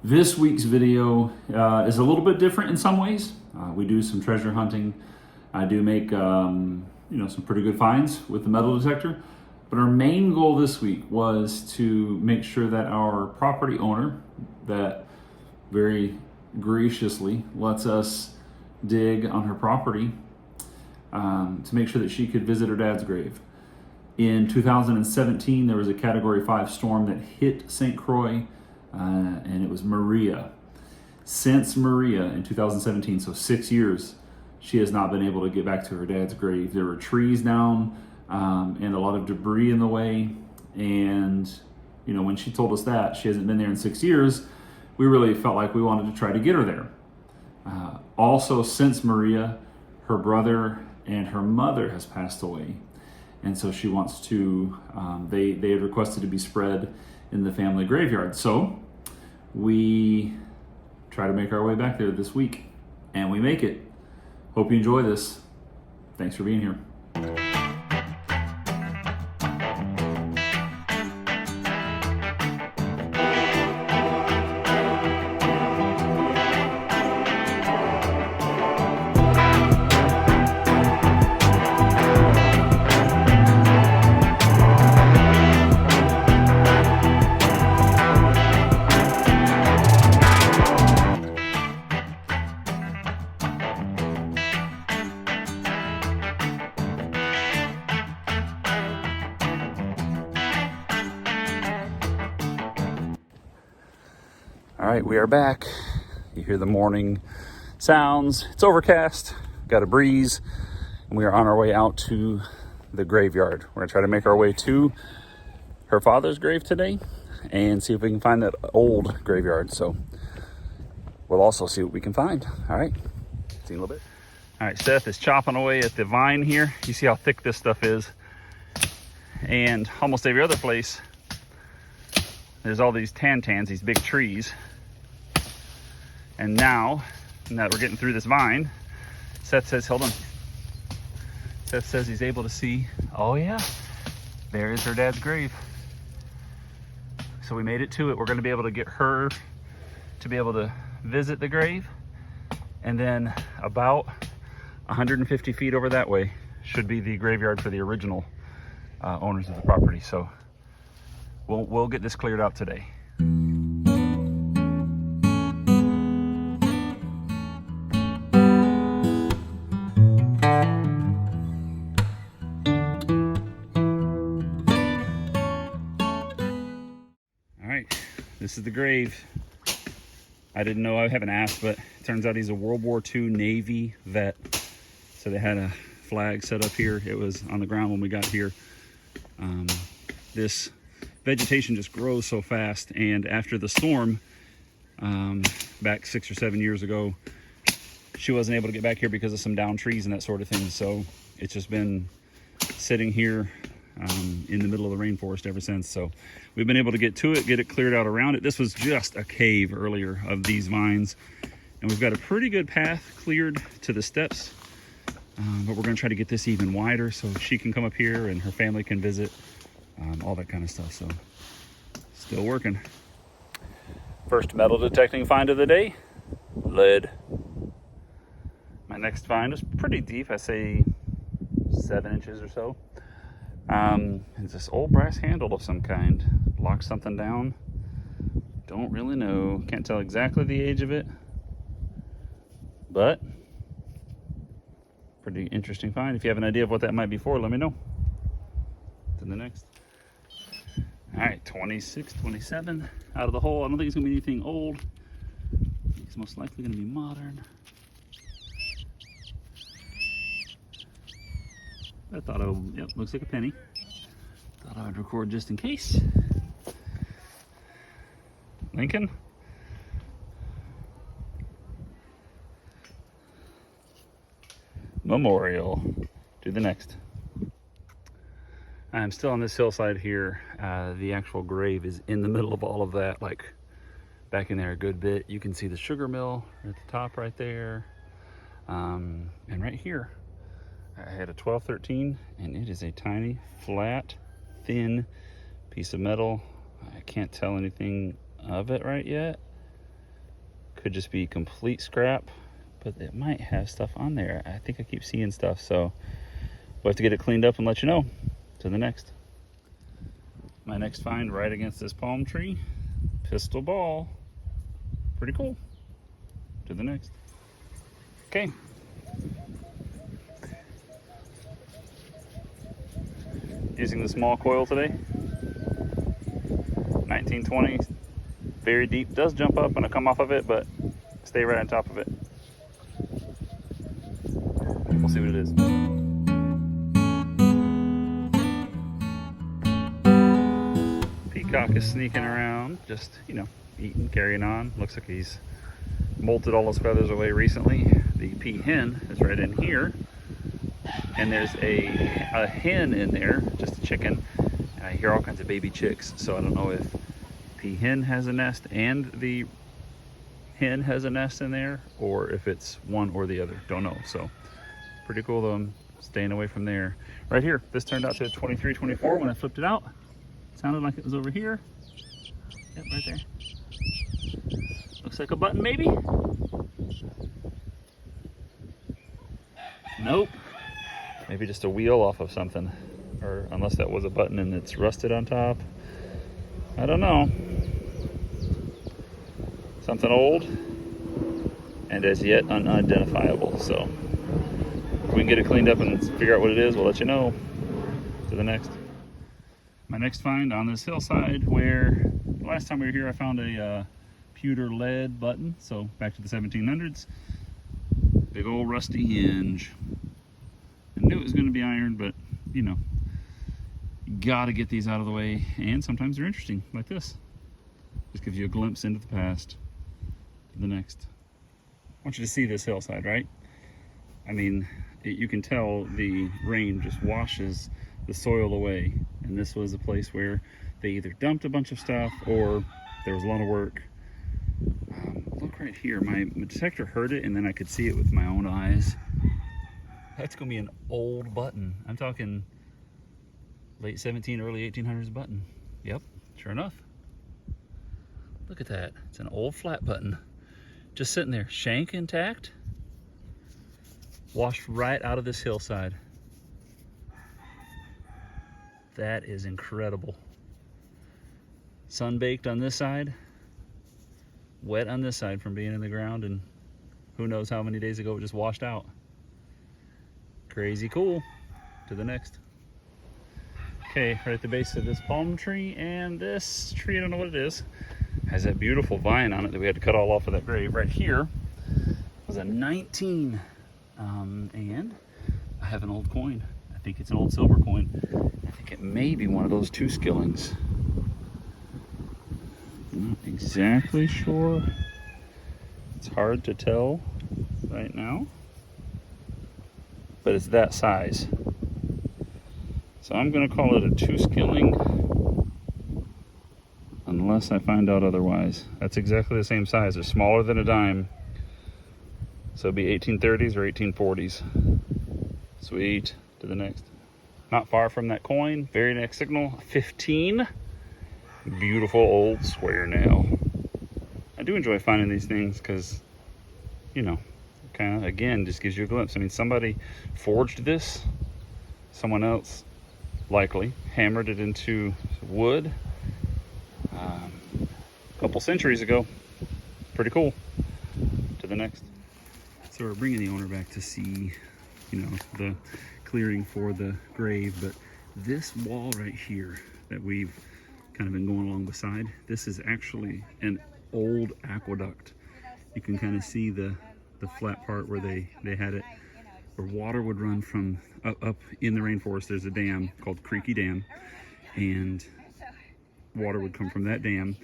This week's video is a little bit different in some ways. We do some treasure hunting. I do make some pretty good finds with the metal detector. But our main goal this week was to make sure that our property owner, that very graciously lets us dig on her property, to make sure that she could visit her dad's grave. In 2017, there was a Category 5 storm that hit St. Croix, and it was Maria. Since Maria in 2017, so 6 years, she has not been able to get back to her dad's grave. There were trees down and a lot of debris in the way. And when she told us that she hasn't been there in 6 years, we really felt like we wanted to try to get her there. Also, since Maria, her brother and her mother has passed away. And so she wants to, they had requested to be spread in the family graveyard. So we try to make our way back there this week, and we make it. Hope you enjoy this. Thanks for being here. All right, we are back. You hear the morning sounds. It's overcast, got a breeze, and we are on our way out to the graveyard. We're gonna try to make our way to her father's grave today and see if we can find that old graveyard. So we'll also see what we can find. All right, see you in a little bit. All right, Seth is chopping away at the vine here. You see how thick this stuff is. And almost every other place, there's all these tans, these big trees. And now that we're getting through this vine, Seth says, hold on. Seth says he's able to see, oh yeah, there is her dad's grave. So we made it to it. We're gonna be able to get her to be able to visit the grave. And then about 150 feet over that way should be the graveyard for the original owners of the property. So we'll get this cleared out today. All right, this is the grave. I didn't know, I haven't asked, but it turns out he's a World War II Navy vet. So they had a flag set up here. It was on the ground when we got here. This vegetation just grows so fast, and after the storm back 6 or 7 years ago, she wasn't able to get back here because of some downed trees and that sort of thing. So it's just been sitting here in the middle of the rainforest ever since. So we've been able to get to it, get it cleared out around it. This was just a cave earlier of these vines, and we've got a pretty good path cleared to the steps, but we're going to try to get this even wider so she can come up here and her family can visit, all that kind of stuff. So still working. First metal detecting find of the day, lead. My next find is pretty deep, I say 7 inches or so. It's this old brass handle of some kind. Locks something down. Don't really know. Can't tell exactly the age of it, but pretty interesting find. If you have an idea of what that might be for, let me know. To the next. All right, 26, 27 out of the hole. I don't think it's gonna be anything old. It's most likely gonna be modern. I thought yep, looks like a penny. Thought I would record just in case. Lincoln. Memorial. Do the next. I'm still on this hillside here. The actual grave is in the middle of all of that, like back in there a good bit. You can see the sugar mill at the top right there. And right here, I had a 1213, and it is a tiny, flat, thin piece of metal. I can't tell anything of it right yet. Could just be complete scrap, but it might have stuff on there. I think I keep seeing stuff, so we'll have to get it cleaned up and let you know. To the next. My next find right against this palm tree, pistol ball. Pretty cool. To the next. Okay. Using the small coil today. 1920, very deep. Does jump up when I come off of it, but stay right on top of it. We'll see what it is. Peacock is sneaking around, just, you know, eating, carrying on. Looks like he's molted all his feathers away recently. The peahen is right in here, and there's a hen in there, just a chicken. And I hear all kinds of baby chicks, so I don't know if peahen has a nest and the hen has a nest in there, or if it's one or the other. Don't know. So pretty cool though. I'm staying away from there. Right here, this turned out to 23, 24 when I flipped it out. Sounded like it was over here. Yep, right there. Looks like a button maybe. Nope. Maybe just a wheel off of something, or unless that was a button and it's rusted on top. I don't know. Something old and as yet unidentifiable. So if we can get it cleaned up and figure out what it is, we'll let you know. To the next. My next find on this hillside, where the last time we were here I found a pewter lead button, so back to the 1700s. Big old rusty hinge. I knew it was going to be iron, but you know, you gotta get these out of the way, and sometimes they're interesting, like this. Just gives you a glimpse into the past. To the next. I want you to see this hillside, right? I mean, you can tell the rain just washes the soil away, and this was a place where they either dumped a bunch of stuff or there was a lot of work. Look right here, my detector heard it, and then I could see it with my own eyes. That's gonna be an old button. I'm talking late 17, early 1800s button. Yep, sure enough. Look at that. It's an old flat button. Just sitting there, shank intact. Washed right out of this hillside. That is incredible. Sun-baked on this side. Wet on this side from being in the ground, and who knows how many days ago it just washed out. Crazy cool. To the next. Okay, right at the base of this palm tree, and this tree, I don't know what it is, has that beautiful vine on it that we had to cut all off of that grave. Right here was a 19, and I have an old coin. I think it's an old silver coin. I think it may be one of those 2 skillings. Not exactly sure. It's hard to tell right now, but it's that size. So I'm going to call it a 2 skilling unless I find out otherwise. That's exactly the same size. They're smaller than a dime. So it'd be 1830s or 1840s. Sweet. To the next. Not far from that coin. Very next signal. 15. Beautiful old square nail. I do enjoy finding these things because, you know, kind of, again, just gives you a glimpse. I mean, somebody forged this. Someone else likely hammered it into wood a couple centuries ago. Pretty cool. To the next. So we're bringing the owner back to see, you know, the clearing for the grave, but this wall right here that we've kind of been going along beside, this is actually an old aqueduct. You can kind of see the flat part where they had it, where water would run from up in the rainforest. There's a dam called Creaky Dam, and water would come from that dam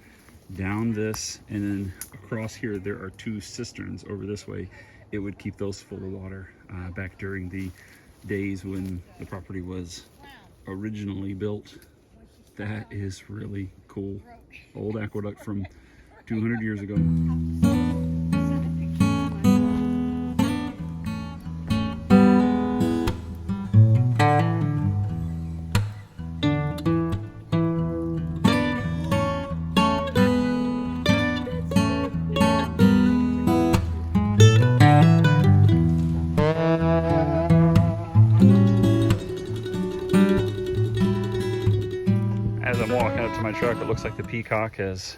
down this, and then across here there are 2 cisterns over this way. It would keep those full of water back during the days when the property was originally built. That is really cool. Old aqueduct from 200 years ago. Looks like the peacock has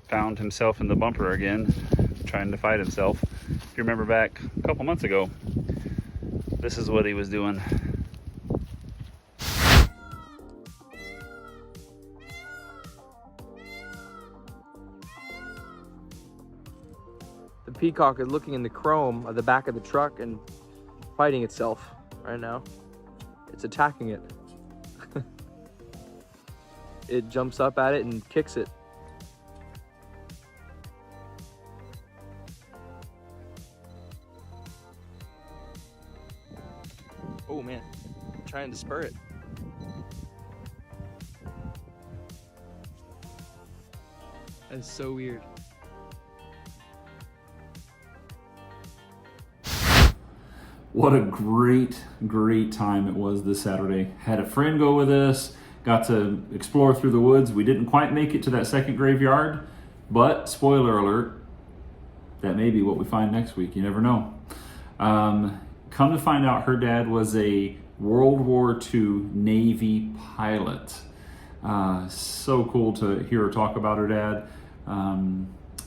found himself in the bumper again, trying to fight himself. If you remember back a couple months ago, this is what he was doing. The peacock is looking in the chrome of the back of the truck and fighting itself right now. It's attacking it. It jumps up at it and kicks it. Oh man, I'm trying to spur it. That is so weird. What a great time it was this Saturday. Had a friend go with us, got to explore through the woods. We didn't quite make it to that second graveyard, but spoiler alert, that may be what we find next week. You never know. Come to find out, her dad was a World War II Navy pilot. So cool to hear her talk about her dad.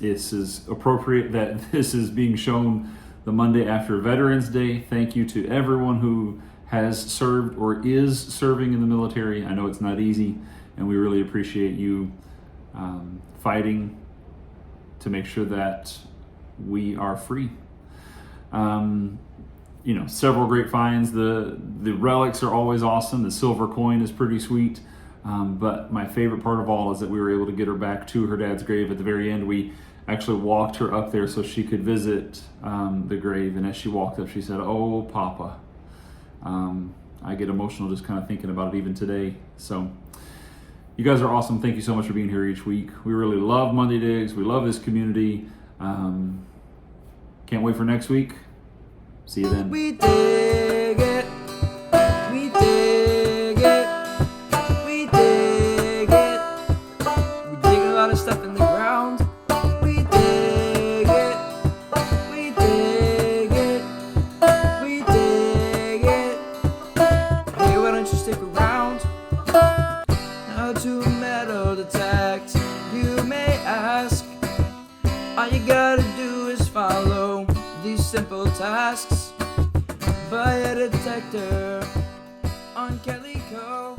It's as appropriate that this is being shown the Monday after Veterans Day. Thank you to everyone who has served or is serving in the military. I know it's not easy, and we really appreciate you fighting to make sure that we are free. You know, several great finds. The relics are always awesome. The silver coin is pretty sweet. But my favorite part of all is that we were able to get her back to her dad's grave at the very end. We actually walked her up there so she could visit the grave. And as she walked up, she said, "Oh, Papa." I get emotional just kind of thinking about it even today. So you guys are awesome. Thank you so much for being here each week. We really love Monday Digs. We love this community. Can't wait for next week. See you then. We dig it. We dig it. We dig it. We dig a lot of stuff in the ground. We dig it. We dig it. We dig it. Hey, why don't you stick around? Now to metal detect, you may ask. All you gotta do is follow these simple tasks via detector on Calico.